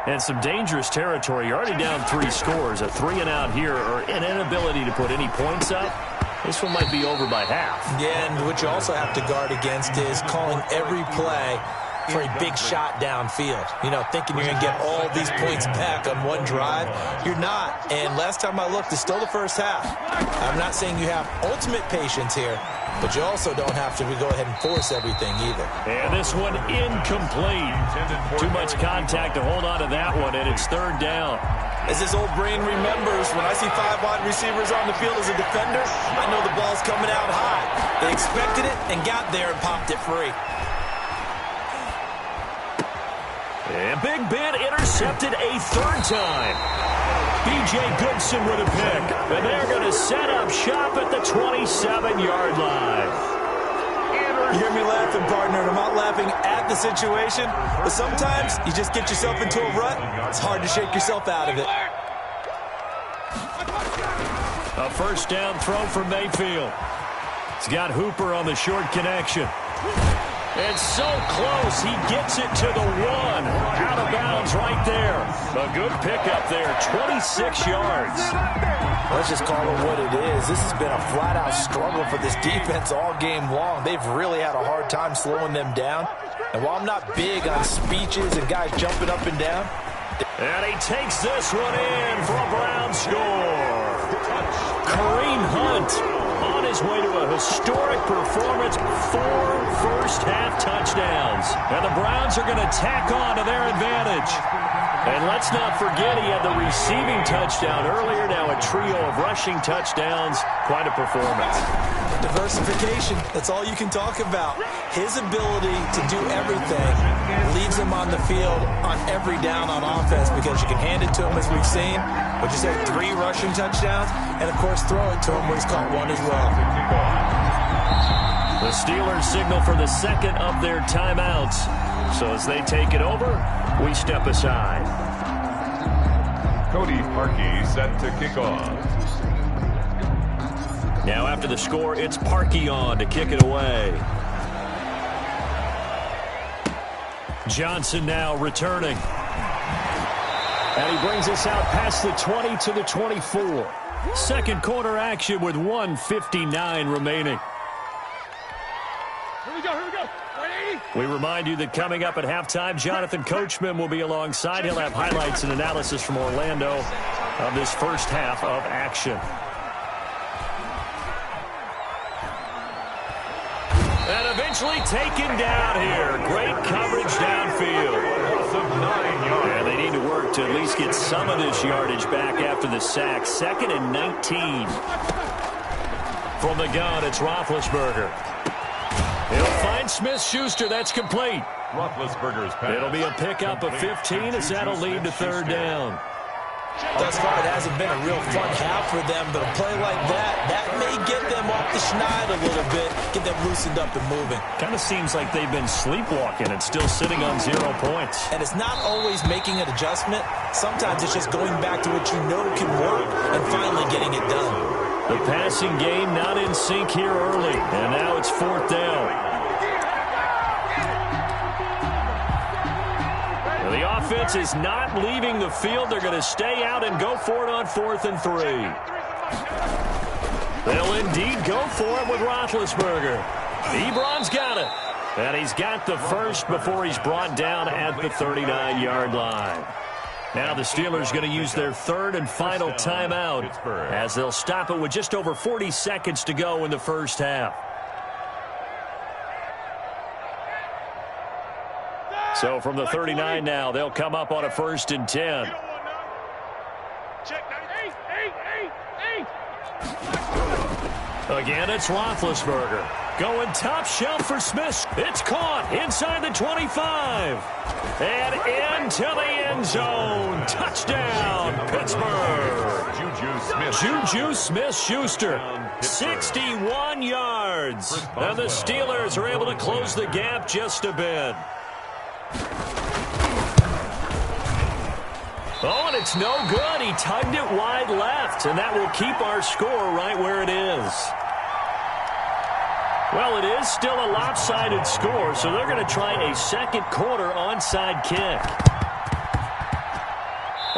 And some dangerous territory. You're already down 3 scores. A 3-and-out here, or an inability to put any points up. This one might be over by half. Yeah, and what you also have to guard against is calling every play for a big shot downfield. You know, thinking you're going to get all these points back on one drive. You're not. And last time I looked, it's still the first half. I'm not saying you have ultimate patience here, but you also don't have to go ahead and force everything either. And this one incomplete. Too much contact to hold on to that one, and it's 3rd down. As this old brain remembers, when I see 5 wide receivers on the field as a defender, I know the ball's coming out high. They expected it and got there and popped it free. And Big Ben intercepted a 3rd time. B.J. Goodson with a pick. And they're going to set up shop at the 27-yard line. You hear me laughing, partner, and I'm not laughing at the situation, but sometimes you just get yourself into a rut. It's hard to shake yourself out of it. A 1st down throw for Mayfield. He's got Hooper on the short connection. And so close, he gets it to the 1. Out of bounds right there. A good pickup there, 26 yards. Let's just call it what it is. This has been a flat-out struggle for this defense all game long. They've really had a hard time slowing them down. And while I'm not big on speeches and guys jumping up and down. And he takes this one in for a Brown score. Kareem Hunt on his way to a historic performance, 4 first-half touchdowns. And the Browns are going to tack on to their advantage. And let's not forget he had the receiving touchdown earlier, now a trio of rushing touchdowns. Quite a performance. Diversification, that's all you can talk about. His ability to do everything leaves him on the field on every down on offense because you can hand it to him as we've seen, but just had 3 rushing touchdowns, and of course throw it to him where he's caught 1 as well. The Steelers signal for the 2nd of their timeouts. So as they take it over, we step aside. Cody Parkey set to kick off. Now after the score, it's Parkey on to kick it away. Johnson now returning. And he brings us out past the 20 to the 24. 2nd quarter action with 1:59 remaining. Here we go. 180. We remind you that coming up at halftime, Jonathan Coachman will be alongside. He'll have highlights and analysis from Orlando of this first half of action. And eventually taken down here. Great coverage downfield. And they need to work to at least get some of this yardage back after the sack. 2nd and 19. From the gun, it's Roethlisberger. He'll find Smith-Schuster. That's complete. Roethlisberger's pass. It'll be a pickup of 15 as that'll lead to 3rd down. Thus far, it hasn't been a real fun half for them, but a play like that may get them off the schneid a little bit, get them loosened up and moving. Kind of seems like they've been sleepwalking and still sitting on 0 points. And it's not always making an adjustment. Sometimes it's just going back to what you know can work and finally getting it done. The passing game not in sync here early, and now it's 4th down. The offense is not leaving the field. They're going to stay out and go for it on 4th and 3. They'll indeed go for it with Roethlisberger. Ebron's got it. And he's got the first before he's brought down at the 39-yard line. Now the Steelers going to use their 3rd and final timeout as they'll stop it with just over 40 seconds to go in the first half. So from the 39 now, they'll come up on a 1st and 10. Again, it's Roethlisberger. Going top shelf for Smith. It's caught inside the 25. And into the end zone. Touchdown, Pittsburgh. Juju Smith-Schuster. 61 yards. And the Steelers are able to close the gap just a bit. Oh, and it's no good. He tugged it wide left, and that will keep our score right where it is. Well, it is still a lopsided score, so they're going to try a 2nd quarter onside kick.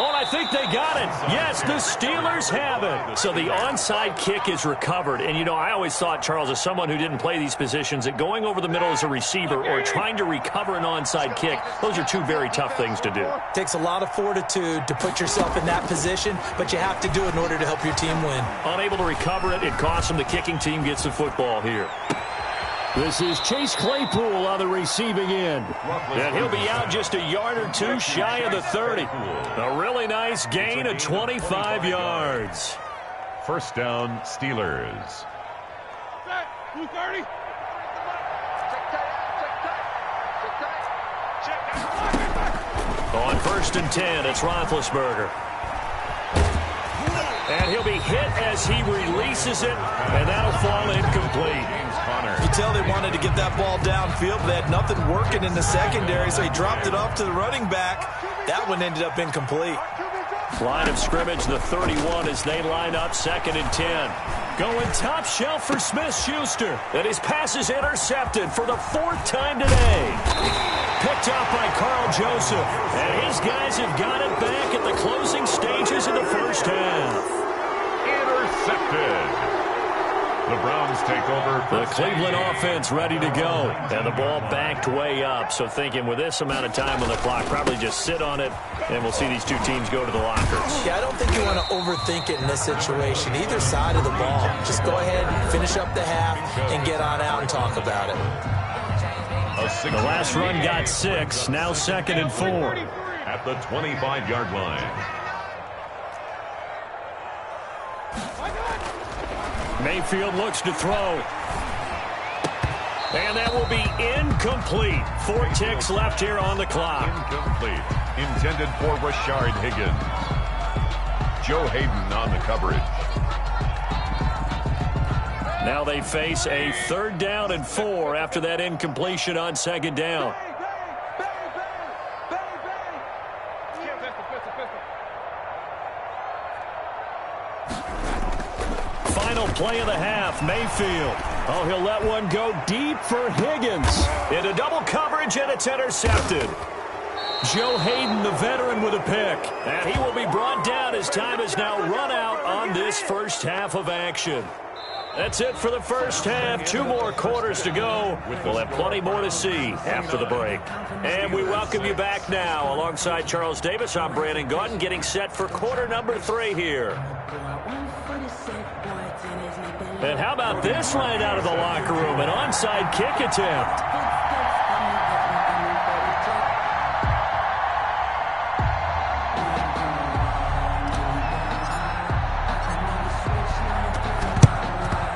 Oh, and I think they got it. Yes, the Steelers have it. So the onside kick is recovered. And, you know, I always thought, Charles, as someone who didn't play these positions, that going over the middle as a receiver or trying to recover an onside kick, those are two very tough things to do. Takes a lot of fortitude to put yourself in that position, but you have to do it in order to help your team win. Unable to recover it, it costs him. The kicking team gets the football here. This is Chase Claypool on the receiving end. And he'll be out just a yard or two shy of the 30. A really nice gain of 25 yards. First down, Steelers. On 1st and 10, it's Roethlisberger. And he'll be hit as he releases it, and that'll fall incomplete. You can tell they wanted to get that ball downfield, but they had nothing working in the secondary, so he dropped it off to the running back. That one ended up incomplete. Line of scrimmage, the 31, as they line up 2nd and 10. Going top shelf for Smith-Schuster. And his pass is intercepted for the 4th time today. Picked up by Carl Joseph. And his guys have got it back at the closing stages of the first half. Intercepted. The Browns take over. The Cleveland offense ready to go. And the ball backed way up. So thinking with this amount of time on the clock, probably just sit on it, and we'll see these two teams go to the lockers. Yeah, I don't think you want to overthink it in this situation. Either side of the ball. Just go ahead and finish up the half and get on out and talk about it. The last run got 6. Now 2nd and 4. At the 25-yard line. Mayfield looks to throw. And that will be incomplete. 4 ticks left here on the clock. Incomplete. Intended for Rashard Higgins. Joe Hayden on the coverage. Now they face a 3rd down and 4 after that incompletion on 2nd down. Final play of the half, Mayfield. Oh, he'll let one go deep for Higgins. Into double coverage, and it's intercepted. Joe Hayden, the veteran, with a pick. And he will be brought down as time has now run out on this first half of action. That's it for the first half. 2 more quarters to go. We'll have plenty more to see after the break. And we welcome you back now. Alongside Charles Davis, I'm Brandon Gaudin, getting set for quarter number 3 here. And how about this right out of the locker room? An onside kick attempt.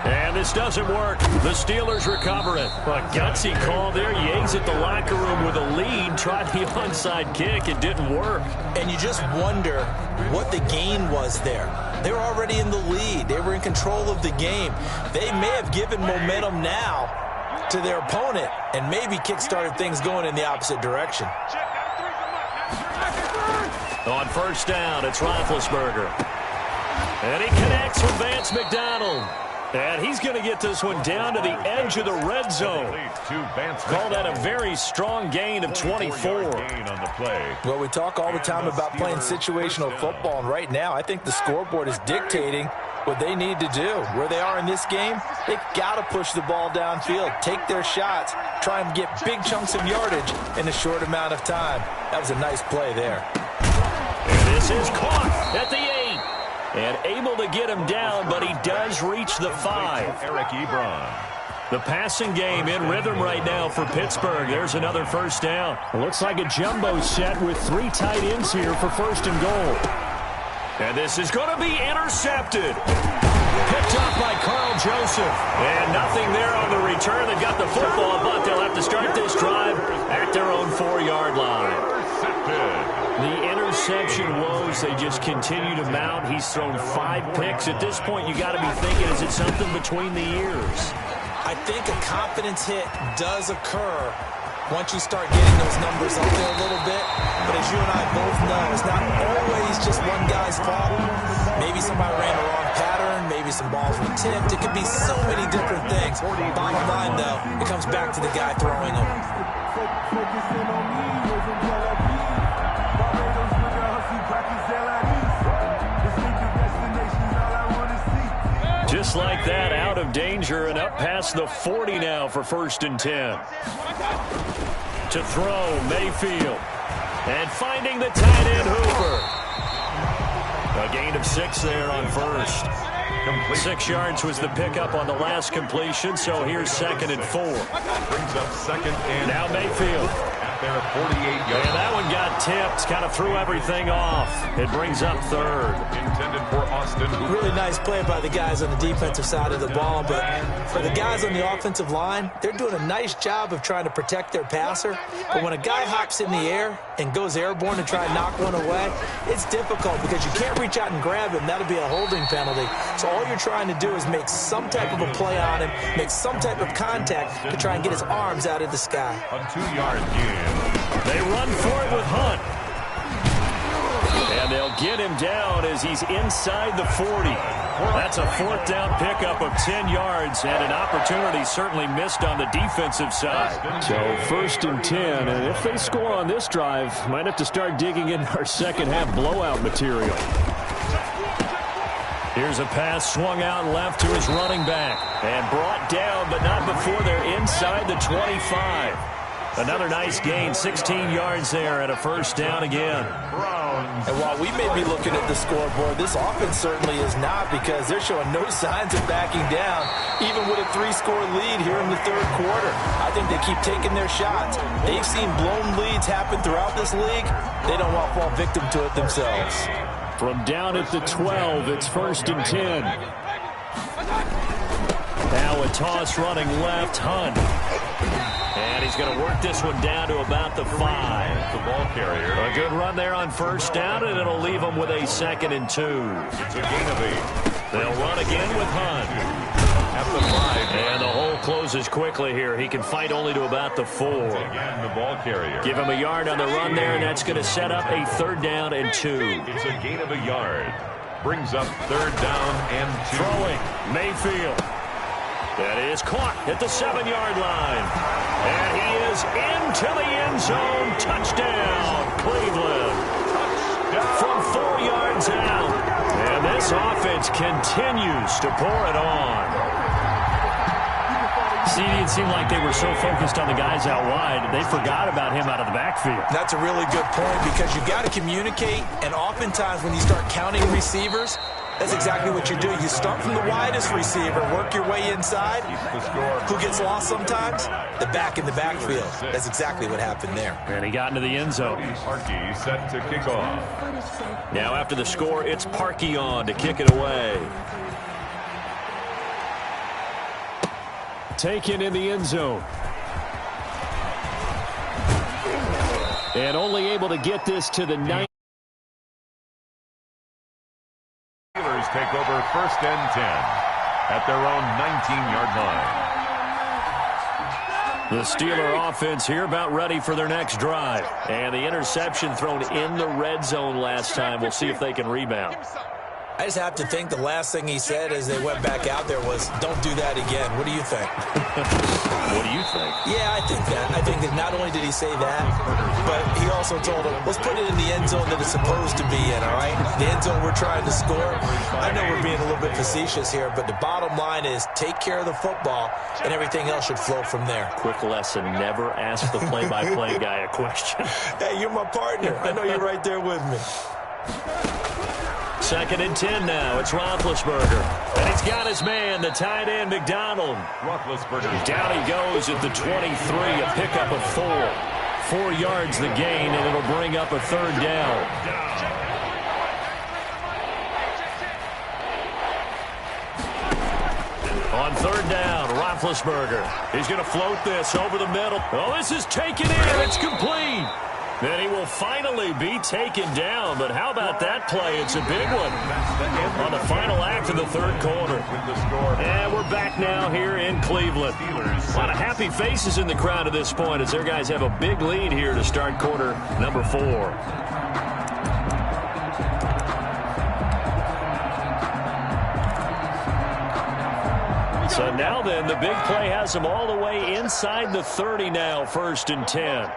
And this doesn't work. The Steelers recover it. A gutsy call there. Yates at the locker room with a lead. Tried the onside kick. It didn't work. And you just wonder what the gain was there. They were already in the lead. They were in control of the game. They may have given momentum now to their opponent and maybe kick-started things going in the opposite direction. On 1st down, it's Roethlisberger. And he connects with Vance McDonald. And he's going to get this one down to the edge of the red zone. Call that a very strong gain of 24. Well, we talk all the time about playing situational football, and right now I think the scoreboard is dictating what they need to do. Where they are in this game, they've got to push the ball downfield, take their shots, try and get big chunks of yardage in a short amount of time. That was a nice play there. And this is caught at the 8. And able to get him down, but he does reach the 5. Eric Ebron. The passing game in rhythm right now for Pittsburgh. There's another first down. It looks like a jumbo set with 3 tight ends here for 1st and goal. And this is going to be intercepted. Picked up by Carl Joseph. And nothing there on the return. They've got the football, but they'll have to start this drive at their own 4-yard line. The interception woes, they just continue to mount. He's thrown 5 picks. At this point, you got to be thinking, is it something between the ears? I think a confidence hit does occur once you start getting those numbers up there a little bit. But as you and I both know, it's not always just one guy's fault. Maybe somebody ran the wrong pattern. Maybe some balls were tipped. It could be so many different things. Bottom line, though, it comes back to the guy throwing them. Just like that, out of danger and up past the 40 now for 1st and 10. To throw, Mayfield. And finding the tight end, Hooper. A gain of 6 there on first. 6 yards was the pickup on the last completion, so here's 2nd and 4. Brings up 2nd and now Mayfield. There, 48 yards. And that one got tipped, kind of threw everything off. It brings up 3rd. Intended for Austin. Really nice play by the guys on the defensive side of the ball, but for the guys on the offensive line, they're doing a nice job of trying to protect their passer. But when a guy hops in the air and goes airborne to try and knock one away, it's difficult because you can't reach out and grab him. That'll be a holding penalty. So all you're trying to do is make some type of a play on him, make some type of contact to try and get his arms out of the sky. A 2-yard gain. They run for it with Hunt. And they'll get him down as he's inside the 40. That's a 4th down pickup of 10 yards and an opportunity certainly missed on the defensive side. So 1st and 10, and if they score on this drive, might have to start digging in our second half blowout material. Here's a pass swung out left to his running back and brought down, but not before they're inside the 25. Another nice gain, 16 yards there and a 1st down again. And while we may be looking at the scoreboard, this offense certainly is not, because they're showing no signs of backing down, even with a 3-score lead here in the 3rd quarter. I think they keep taking their shots. They've seen blown leads happen throughout this league. They don't want to fall victim to it themselves. From down at the 12, it's 1st and 10. Now a toss running left, Hunt. And he's going to work this one down to about the 5. The ball carrier. A good run there on 1st down, and it'll leave them with a 2nd and 2. It's a gain of 8. They'll run again with Hunt. At the 5. And the hole closes quickly here. He can fight only to about the 4. Again, the ball carrier. Give him a yard on the run there, and that's going to set up a 3rd down and 2. It's a gain of a yard. Brings up 3rd down and 2. Throwing, Mayfield. That is caught at the 7-yard line. And he is into the end zone. Touchdown, Cleveland. From 4 yards out. And this offense continues to pour it on. See, it seemed like they were so focused on the guys out wide, they forgot about him out of the backfield. That's a really good point, because you've got to communicate, and oftentimes when you start counting receivers, that's exactly what you do. You start from the widest receiver, work your way inside. Who gets lost sometimes? The back in the backfield. That's exactly what happened there. And he got into the end zone. Parkey set to kick off. Now after the score, it's Parkey on to kick it away. Taken in the end zone. And only able to get this to the 9. Steelers take over 1st and 10 at their own 19-yard line. The Steeler offense here about ready for their next drive. And the interception thrown in the red zone last time. We'll see if they can rebound. I just have to think the last thing he said as they went back out there was, don't do that again. What do you think? What do you think? Yeah, I think that. I think that not only did he say that, but he also told him, let's put it in the end zone that it's supposed to be in, all right? The end zone we're trying to score. I know we're being a little bit facetious here, but the bottom line is take care of the football, and everything else should flow from there. Quick lesson, never ask the play-by-play guy a question. Hey, you're my partner. I know you're right there with me. 2nd and 10 now. It's Roethlisberger. And he's got his man, the tight end, McDonald. Roethlisberger. Down he goes at the 23, a pickup of 4. 4 yards the gain, and it'll bring up a 3rd down. On 3rd down, Roethlisberger. He's going to float this over the middle. Oh, this is taken in. It's complete. Then he will finally be taken down. But how about that play? It's a big one on the final act of the 3rd quarter. And we're back now here in Cleveland. A lot of happy faces in the crowd at this point as their guys have a big lead here to start quarter number 4. So now then, the big play has them all the way inside the 30 now, 1st and 10.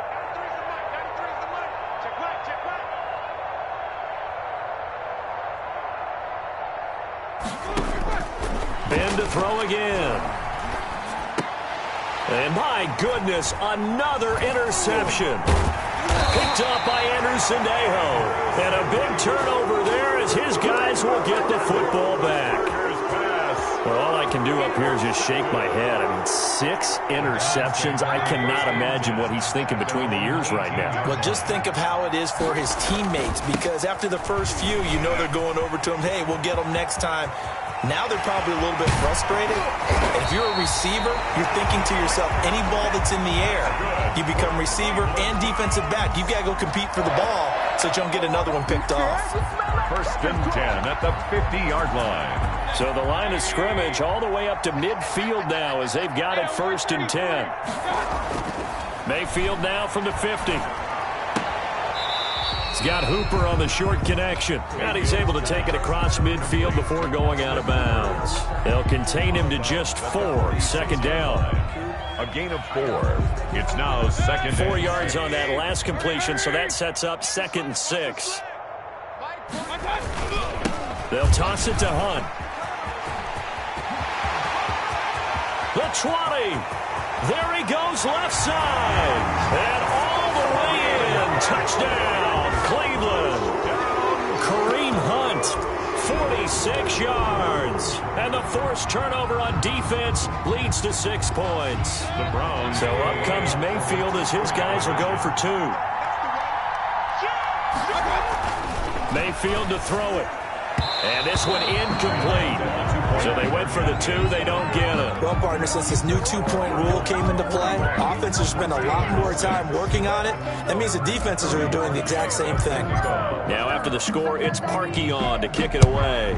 Ben to throw again. And my goodness, another interception. Picked up by Anderson-Dejo. And a big turnover there as his guys will get the football back. Well, all I can do up here is just shake my head. I mean, 6 interceptions. I cannot imagine what he's thinking between the ears right now. Well, just think of how it is for his teammates, because after the first few, you know they're going over to him, hey, we'll get them next time. Now they're probably a little bit frustrated. And if you're a receiver, you're thinking to yourself, any ball that's in the air, you become receiver and defensive back. You've got to go compete for the ball so that you don't get another one picked off. 1st and 10 at the 50-yard line. So the line of scrimmage all the way up to midfield now as they've got it 1st and 10. Mayfield now from the 50. He's got Hooper on the short connection. And he's able to take it across midfield before going out of bounds. They'll contain him to just 4. 2nd down. A gain of 4. It's now 2nd. 4 yards on that last completion, so that sets up 2nd and 6. They'll toss it to Hunt. The 20. There he goes left side. And all the way in. Touchdown, Cleveland. Kareem Hunt, 46 yards. And the forced turnover on defense leads to 6 points. The Browns. So up comes Mayfield as his guys will go for 2. Mayfield to throw it. And this one incomplete. So they went for the 2. They don't get it. Well, partner, since this new 2-point rule came into play, offenses spend a lot more time working on it. That means the defenses are doing the exact same thing. Now after the score, it's Parkey on to kick it away.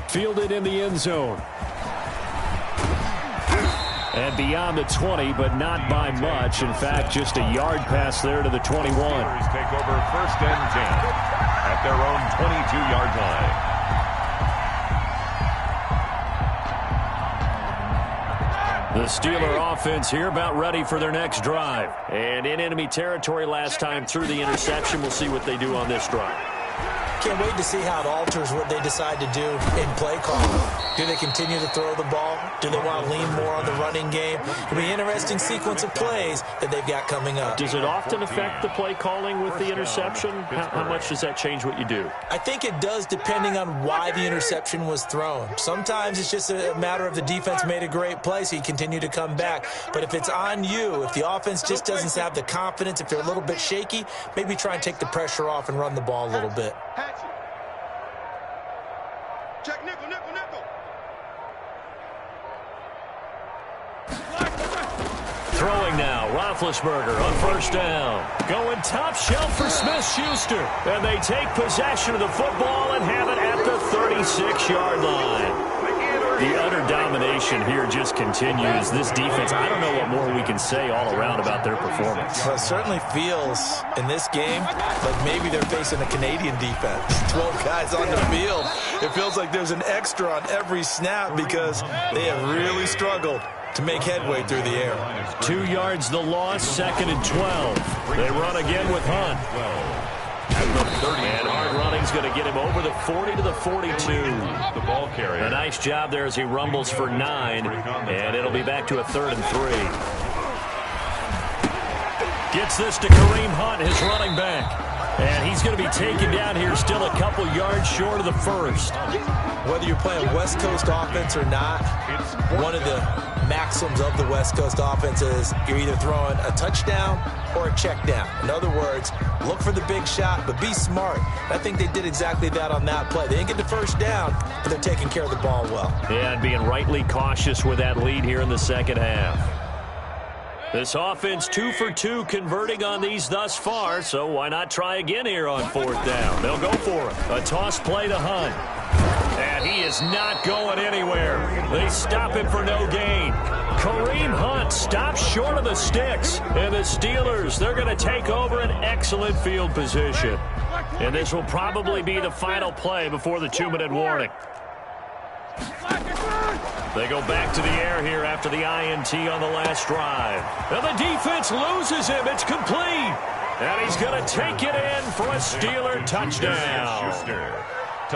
Fielded in the end zone. And beyond the 20, but not by much. In fact, just a yard pass there to the 21. Take over 1st and 10 at their own 22-yard line. The Steeler offense here about ready for their next drive. And in enemy territory last time through the interception. We'll see what they do on this drive. Can't wait to see how it alters what they decide to do in play calling. Do they continue to throw the ball? Do they want to lean more on the running game? It'll be an interesting sequence of plays that they've got coming up. Does it often affect the play calling with the interception? How much does that change what you do? I think it does, depending on why the interception was thrown. Sometimes it's just a matter of the defense made a great play, so you continue to come back. But if it's on you, if the offense just doesn't have the confidence, if they're a little bit shaky, maybe try and take the pressure off and run the ball a little bit. Check nickel, nickel, nickel. Throwing now, Roethlisberger on 1st down. Going top shelf for Smith-Schuster. And they take possession of the football and have it at the 36-yard line. The utter domination here just continues. This defense, I don't know what more we can say all around about their performance. Well, it certainly feels in this game like maybe they're facing a Canadian defense. 12 guys on the field. It feels like there's an extra on every snap because they have really struggled to make headway through the air. 2 yards the loss, 2nd and 12. They run again with Hunt. And hard running's going to get him over the 40 to the 42. The ball carrier. A nice job there as he rumbles for 9. And it'll be back to a 3rd and 3. Gets this to Kareem Hunt, his running back. And he's going to be taken down here still a couple yards short of the 1st. Whether you're playing West Coast offense or not, one of the maxims of the West Coast offense is you're either throwing a touchdown or a check down. In other words, look for the big shot, but be smart. I think they did exactly that on that play. They didn't get the 1st down, but they're taking care of the ball well. Yeah, and being rightly cautious with that lead here in the 2nd half. This offense 2 for 2 converting on these thus far, so why not try again here on 4th down? They'll go for it. A toss play to Hunt. And he is not going anywhere. They stop him for no gain. Kareem Hunt stops short of the sticks. And the Steelers, they're going to take over an excellent field position. And this will probably be the final play before the 2-minute warning. They go back to the air here after the INT on the last drive. And the defense loses him. It's complete. And he's going to take it in for a Steeler touchdown.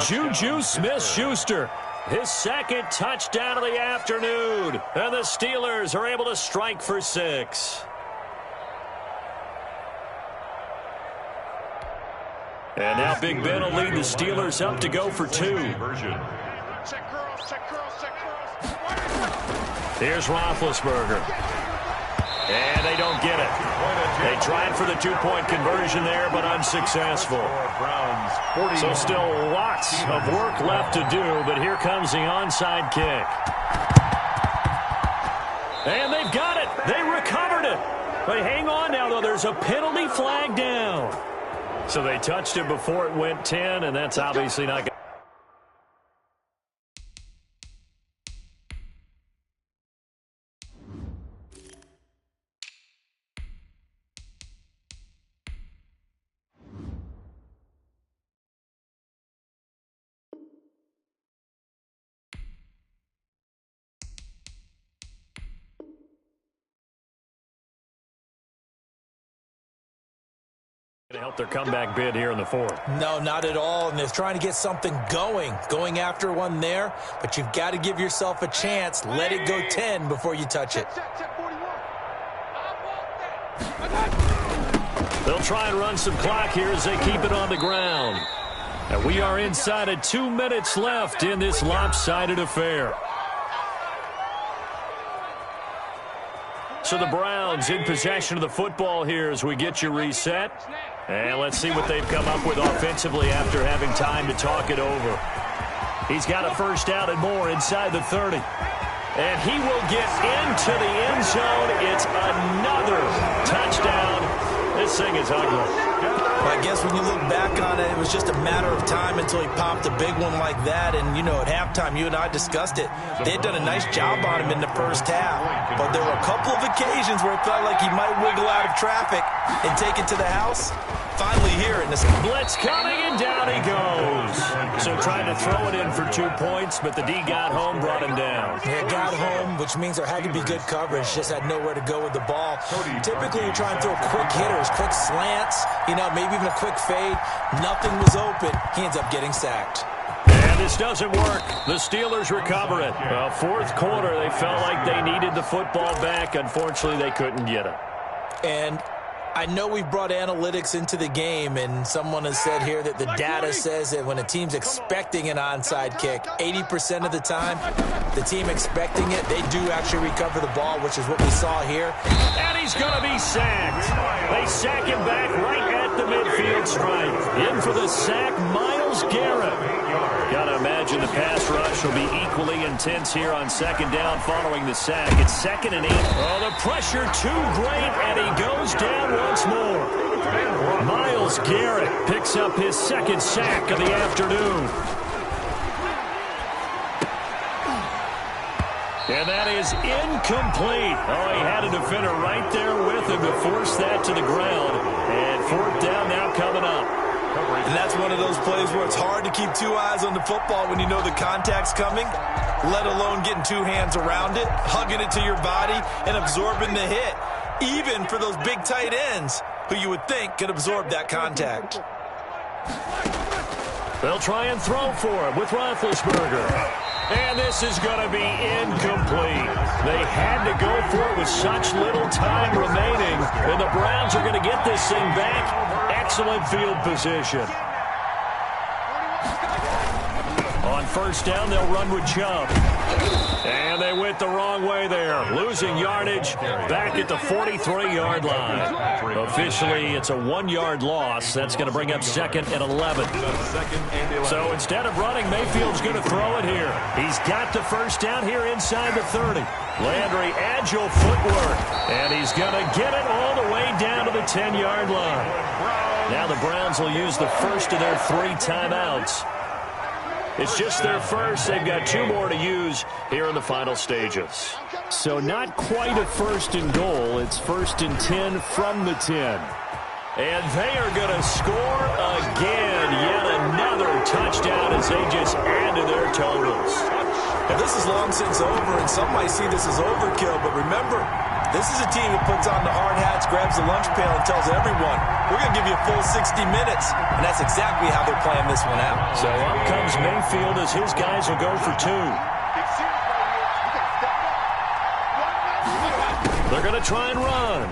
Juju Smith-Schuster, his second touchdown of the afternoon. And the Steelers are able to strike for 6. And now Big Ben will lead the Steelers up to go for 2. Here's Roethlisberger. And they don't get it. They tried for the 2-point conversion there, but unsuccessful. So still lots of work left to do, but here comes the onside kick. And they've got it. They recovered it. But hang on now, though. There's a penalty flag down. So they touched it before it went 10, and that's obviously not good. To help their comeback bid here in the 4th. No, not at all, and they're trying to get something going after one there, but you've got to give yourself a chance. Let it go 10 before you touch it. They'll try and run some clock here as they keep it on the ground. And we are inside of 2 minutes left in this lopsided affair. So the Browns in possession of the football here as we get you reset. And let's see what they've come up with offensively after having time to talk it over. He's got a first down and more inside the 30. And he will get into the end zone. It's another touchdown. This thing is ugly. I guess when you look back on it, it was just a matter of time until he popped a big one like that. And, you know, at halftime, you and I discussed it. They had done a nice job on him in the first half. But there were a couple of occasions where it felt like he might wiggle out of traffic and take it to the house. Finally here in this blitz coming, and down he goes. So trying to throw it in for 2 points, but the D got home, brought him down. Yeah, got home, which means there had to be good coverage. Just had nowhere to go with the ball. Typically, you try and throw quick hitters, quick slants, you know, maybe even a quick fade. Nothing was open. He ends up getting sacked. And this doesn't work. The Steelers recover it. Well, 4th quarter, they felt like they needed the football back. Unfortunately, they couldn't get it. And I know we've brought analytics into the game, and someone has said here that the data says that when a team's expecting an onside kick, 80% of the time, the team expecting it, they do actually recover the ball, which is what we saw here. And he's going to be sacked. They sack him back right at the midfield stripe. In for the sack, Myles Garrett. Got to imagine the pass rush will be equally intense here on 2nd down following the sack. It's 2nd and 8. Oh, the pressure too great, and he goes down once more. Myles Garrett picks up his 2nd sack of the afternoon. And that is incomplete. Oh, he had a defender right there with him to force that to the ground. And 4th down now coming up. And that's one of those plays where it's hard to keep 2 eyes on the football when you know the contact's coming, let alone getting 2 hands around it, hugging it to your body, and absorbing the hit, even for those big tight ends who you would think could absorb that contact. They'll try and throw for it with Roethlisberger. And this is going to be incomplete. They had to go for it with such little time remaining. And the Browns are going to get this thing back. Excellent field position. On 1st down, they'll run with Chubb. And they went the wrong way there. Losing yardage back at the 43-yard line. Officially, it's a 1-yard loss. That's going to bring up 2nd and 11. So instead of running, Mayfield's going to throw it here. He's got the 1st down here inside the 30. Landry, agile footwork. And he's going to get it all the way down to the 10-yard line. Now the Browns will use the first of their 3 timeouts. It's just their first. They've got 2 more to use here in the final stages. So not quite a 1st and goal. It's 1st and 10 from the 10. And they are going to score again. Yet another touchdown as they just add to their totals. Now, this is long since over, and some might see this as overkill. But remember, This is a team that puts on the hard hats, grabs the lunch pail, and tells everyone, we're going to give you a full 60 minutes. And that's exactly how they're playing this one out. So up comes Mayfield as his guys will go for 2. They're going to try and run.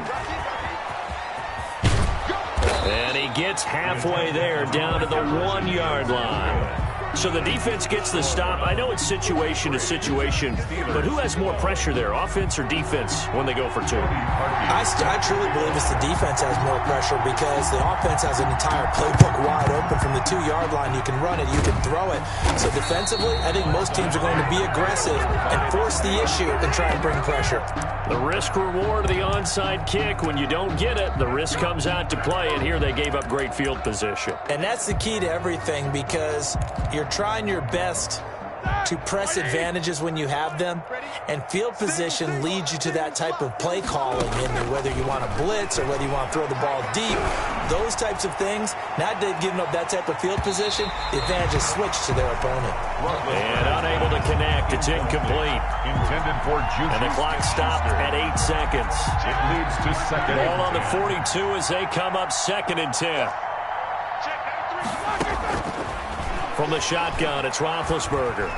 And he gets halfway there, down to the 1-yard line. So the defense gets the stop. I know it's situation to situation, but who has more pressure there, offense or defense, when they go for 2? I truly believe it's the defense has more pressure because the offense has an entire playbook wide open from the 2-yard line. You can run it, you can throw it. So defensively, I think most teams are going to be aggressive and force the issue and try and bring pressure. The risk-reward of the onside kick, when you don't get it, the risk comes out to play, and here they gave up great field position. And that's the key to everything because you're trying your best to press advantages when you have them, and field position leads you to that type of play calling, and whether you want to blitz or whether you want to throw the ball deep, those types of things. Now they've given up that type of field position, the advantage is switched to their opponent. And unable to connect. It's incomplete. Intended for Juju. And the clock stopped at 8 seconds. It leads to second. Ball on the 42 as they come up 2nd and 10. From the shotgun, it's Roethlisberger.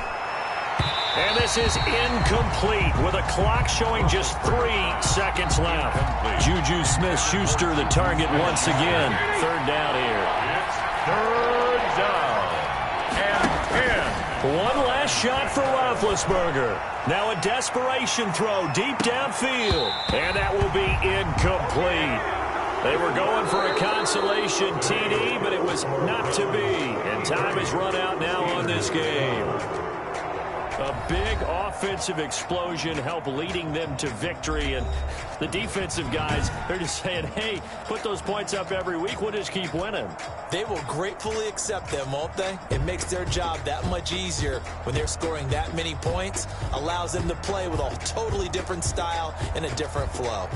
And this is incomplete with a clock showing just 3 seconds left. Juju Smith-Schuster the target once again. 3rd down here. It's 3rd down and 10. One last shot for Roethlisberger. Now a desperation throw deep downfield. And that will be incomplete. They were going for a consolation TD, but it was not to be. And time is run out now on this game. A big offensive explosion helped leading them to victory. And the defensive guys, they're just saying, hey, put those points up every week. We'll just keep winning. They will gratefully accept them, won't they? It makes their job that much easier when they're scoring that many points. Allows them to play with a totally different style and a different flow.